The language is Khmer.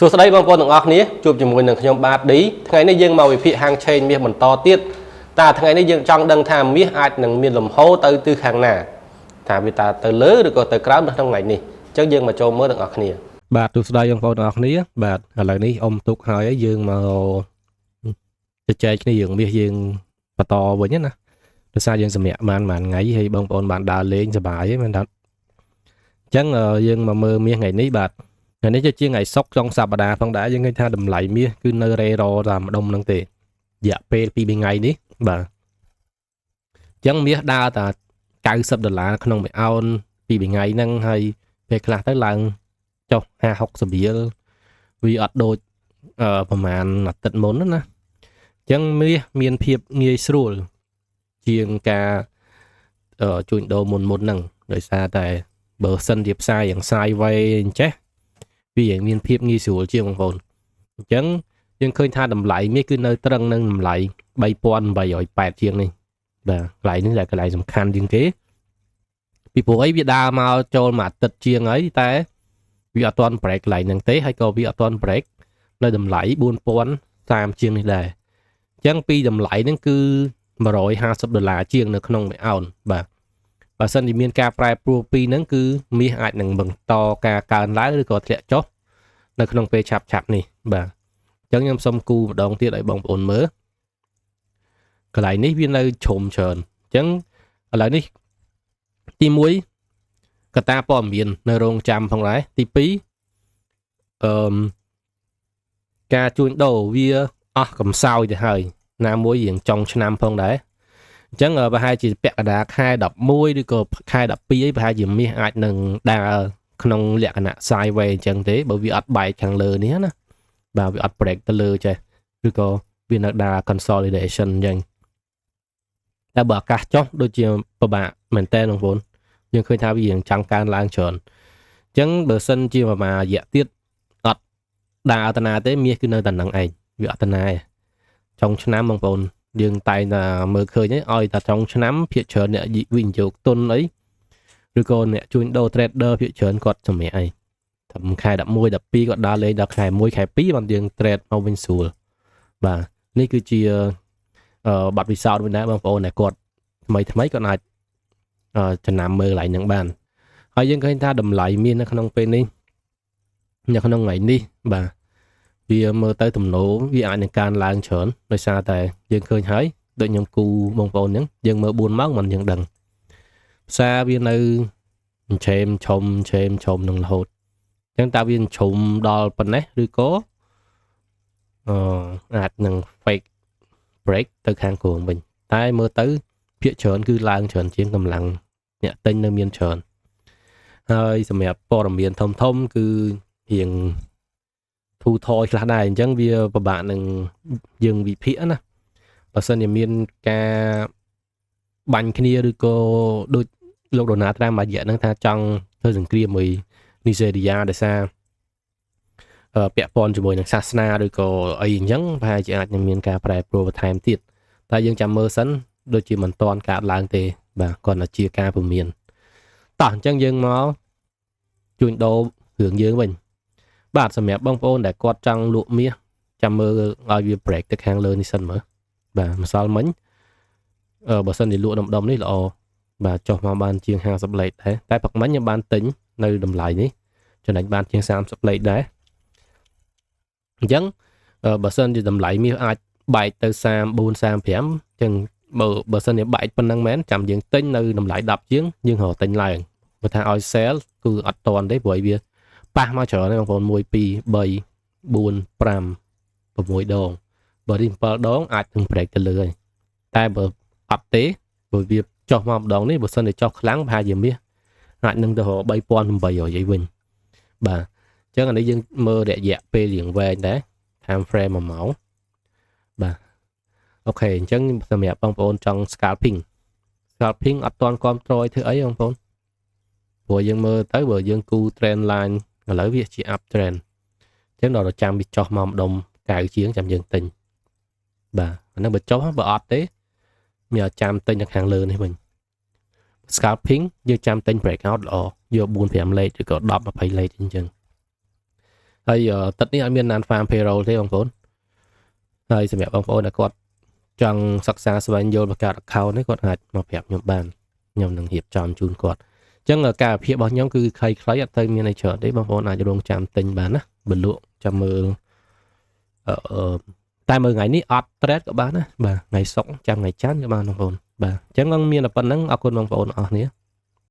សួស្តីបងប្អូនទាំងអស់គ្នាជួបជាមួយនឹងខ្ញុំបាទឌីថ្ងៃនេះយើងមកវិភាគហាងឆេងមាសបន្តទៀតតើថ្ងៃនេះយើងចង់ដឹងថាមាសអាចនឹងមានលំហូរទៅទិសខាងណាថាវាតើទៅលើឬក៏ទៅក្រោមនៅក្នុងថ្ងៃនេះអញ្ចឹងយើងមកចូលមើលទាំងអស់គ្នាបាទសួស្តីបងប្អូនទាំងអស់គ្នាបាទឥឡូវនេះអ៊ំទុកហើយយើងមកជជែកគ្នារឿងមាសយើងបន្តវិញណាដោយសារយើងសម្រាប់បានថ្ងៃហើយបងប្អូនបានដើរលេងសប្បាយហ្នឹងមែនទេអញ្ចឹងយើងមកមើលមាសថ្ងៃនេះបាទថ្ងៃនេះជាថ្ងៃសុក្រចុងសប្តាហ៍ផងដែរយើងឃើញថាតម្លៃមាសគឺនៅរេរតាមម្ដុំហ្នឹងទេរយៈពេល2ថ្ងៃនេះបាទអញ្ចឹងមាសដើរតែ$90ក្នុងមួយអោន2ថ្ងៃហ្នឹងហើយពេលខ្លះទៅឡើងចុះ50-60រៀលវាអត់ដូចប្រហែលអាទិត្យមុនណាអញ្ចឹងមាសមានភាពងាយស្រួលជាងការជួញដូរមុនហ្នឹងដោយសារតែបើសិនជាផ្សាយយ៉ាង sideways អញ្ចេះវាមានភាពងាយស្រួលជាងបងប្អូនអញ្ចឹងយើងឃើញថាតម្លៃមាសគឺនៅត្រឹងនឹងតម្លៃ3880ជាងនេះបាទកន្លែងនេះlàកន្លែងសំខាន់ជាងគេពីព្រោះអីវាដើរមកចូលមួយអាទិត្យជាងហើយតែវាអត់ទាន់ break កន្លែងហ្នឹងទេហើយក៏វាអត់ទាន់ break នៅតម្លៃ4030ជាងនេះដែរអញ្ចឹងពីតម្លៃហ្នឹងគឺ$150ជាងនៅក្នុងមួយអោនបាទបើសិនជាមានការប្រែប្រួលពីហ្នឹងគឺមាសអាចនឹងបន្តការកើនឡើងឬក៏ធ្លាក់ចុះនៅក្នុងពេលឆាប់នេះបាទអញ្ចឹងខ្ញុំសូមគូម្ដងទៀតឲ្យបងប្អូនមើលកន្លែងនេះវានៅជ្រុំច្រើនអញ្ចឹងឥឡូវនេះទី1កត្តាព័ត៌មាននៅរោងចាំផងដែរទី2ការជួញដូរវាអស់កំសោយទៅហើយណាមួយរៀងចុងឆ្នាំផងដែរអញ្ចឹងប្រហែលជាពាក់កណ្ដាលខែ11ឬក៏ខែ12អីប្រហែលជាមាសអាចនឹងដើរក្នុងលក្ខណៈ sideways អញ្ចឹងទេបើវាអត់បែកខាងលើនេះណាបាទវាអត់ break ទៅលើចេះឬក៏វានៅដើរ consolidation អញ្ចឹងតែបើអាកាសចុះដូចជាពិបាកមែនតើបងប្អូនយើងឃើញថាវារៀងចង់កើនឡើងច្រើនអញ្ចឹងបើសិនជាប្រហែលរយៈទៀតអត់ដើរទៅណាទេមាសគឺនៅតែនឹងឯងវាអត់ទៅណាទេចុងឆ្នាំបងប្អូនយើងតែងតែមើលឃើញឲ្យតែចុងឆ្នាំភាគច្រើនអ្នកវិនិយោគទុនអីឬក៏អ្នកជួញដូរ trader ភាគច្រើនគាត់សម្រាប់អីតាមខែ11 12គាត់ដើរលេងដល់ខែ1ខែ2បានយើង trade មកវិញស្រួលបាទនេះគឺជាប័ណ្ណវិសោធន៍វិញដែរបងប្អូនដែលគាត់ថ្មីគាត់អាចចំណាំមើលកន្លែងហ្នឹងបានហើយយើងឃើញថាតម្លៃមាសនៅក្នុងពេលនេះនៅក្នុងថ្ងៃនេះបាទវាមើលទៅទំនោរវាអាចនឹងកើនឡើងច្រើនដោយសារតែយើងឃើញហើយដូចខ្ញុំគូបងប្អូនអញ្ចឹងយើងមើល4ម៉ោងមិនយើងដឹងផ្សារវានៅឆេមឈុំនឹងរហូតអញ្ចឹងតើវាឈុំដល់ប៉ុណ្ណេះឬក៏អាចនឹង fake break ទៅខាងក្រោមវិញតែមើលទៅភាគច្រើនគឺឡើងច្រើនជាងកម្លាំងអ្នកទិញនៅមានច្រើនហើយសម្រាប់ព័ត៌មានធំគឺរៀងធូរថយខ្លះដែរអញ្ចឹងវាពិបាកនឹងយើងវិភាគណាបើសិនជាមានការបាញ់គ្នាឬក៏ដូចលោកដូណាល់ត្រាំរយៈហ្នឹងថាចង់ធ្វើសង្គ្រាមមួយនីហ្សេរីយ៉ាដោយសារពាក់ព័ន្ធជាមួយនឹងសាសនាឬក៏អីអញ្ចឹងប្រហែលជាអាចនឹងមានការប្រែប្រួលបន្ថែមទៀតតែយើងចាំមើលសិនដូចជាមិនតាន់កើតឡើងទេបាទគាត់តែជាការពមៀនតោះអញ្ចឹងយើងមកជួញដូររឿងយើងវិញបាទសម្រាប់បងប្អូនដែលគាត់ចង់លក់មាសចាំមើលឲ្យវា break ទៅខាងលើនេះសិនមើលបាទម្សិលមិញបើសិនជាលក់ដុំនេះល្អបាទចុះមកបានជាង50លេខដែរតែផឹកមិញខ្ញុំបានទិញនៅតម្លៃនេះចំណេញបានជាង30លេខដែរអញ្ចឹងបើសិនជាតម្លៃមាសអាចបែកទៅ34 35អញ្ចឹងបើសិនជាបែកប៉ុណ្ណឹងមែនចាំយើងទិញនៅតម្លៃ10ជាងយើងរកទិញឡើងបើថាឲ្យ sell គឺអត់តន់ទេព្រោះវាប៉ះមកច្រើនណាស់បងប្អូន1 2 3 4 5 6ដងបើនេះ7ដងអាចនឹង break ទៅលើហើយតែបើអត់ទេព្រោះវាចុះមកម្ដងនេះបើសិនជាចុះខ្លាំងប្រហែលជាមាសអាចនឹងទៅរក3800អីវិញបាទអញ្ចឹងអានេះយើងមើលរយៈពេលរៀងវែងដែរ time frame 1ម៉ោងបាទអូខេអញ្ចឹងសម្រាប់បងប្អូនចង់ scalping អត់ទាន់គ្រប់គ្រងធ្វើអីបងប្អូនព្រោះយើងមើលទៅបើយើងគូ trend line ឥឡូវវាជា up trend អញ្ចឹងដល់ចាំវាចុះមកម្ដុំកៅជាងចាំយើងទិញបាទអានេះបើចុះបើអត់ទេមានចាំទិញនៅខាងលើនេះវិញ scalping យើងចាំទិញ breakout ល្អយក4 5លេខឬក៏10 20លេខអញ្ចឹង ហើយទឹកនេះអត់មាន non farm payroll ទេបងប្អូនហើយសម្រាប់បងប្អូនដែលគាត់ចង់សិក្សាស្វែងយល់បង្កើត account នេះគាត់អាចមកប្រាប់ខ្ញុំបានខ្ញុំនឹងរៀបចំជូនគាត់អញ្ចឹងការវិភាគរបស់ខ្ញុំគឺខ្លីៗអត់ទៅមានអីច្រើនទេបងប្អូនអាចរងចាំទិញបានណាបលក់ចាំមើលតែមើលថ្ងៃនេះអត់ trade ក៏បានណាបាទថ្ងៃសុក្រចាំថ្ងៃច័ន្ទក៏បានបងប្អូនបាទអញ្ចឹងនឹងមានតែប៉ុណ្្នឹងអរគុណបងប្អូនអរគ្នា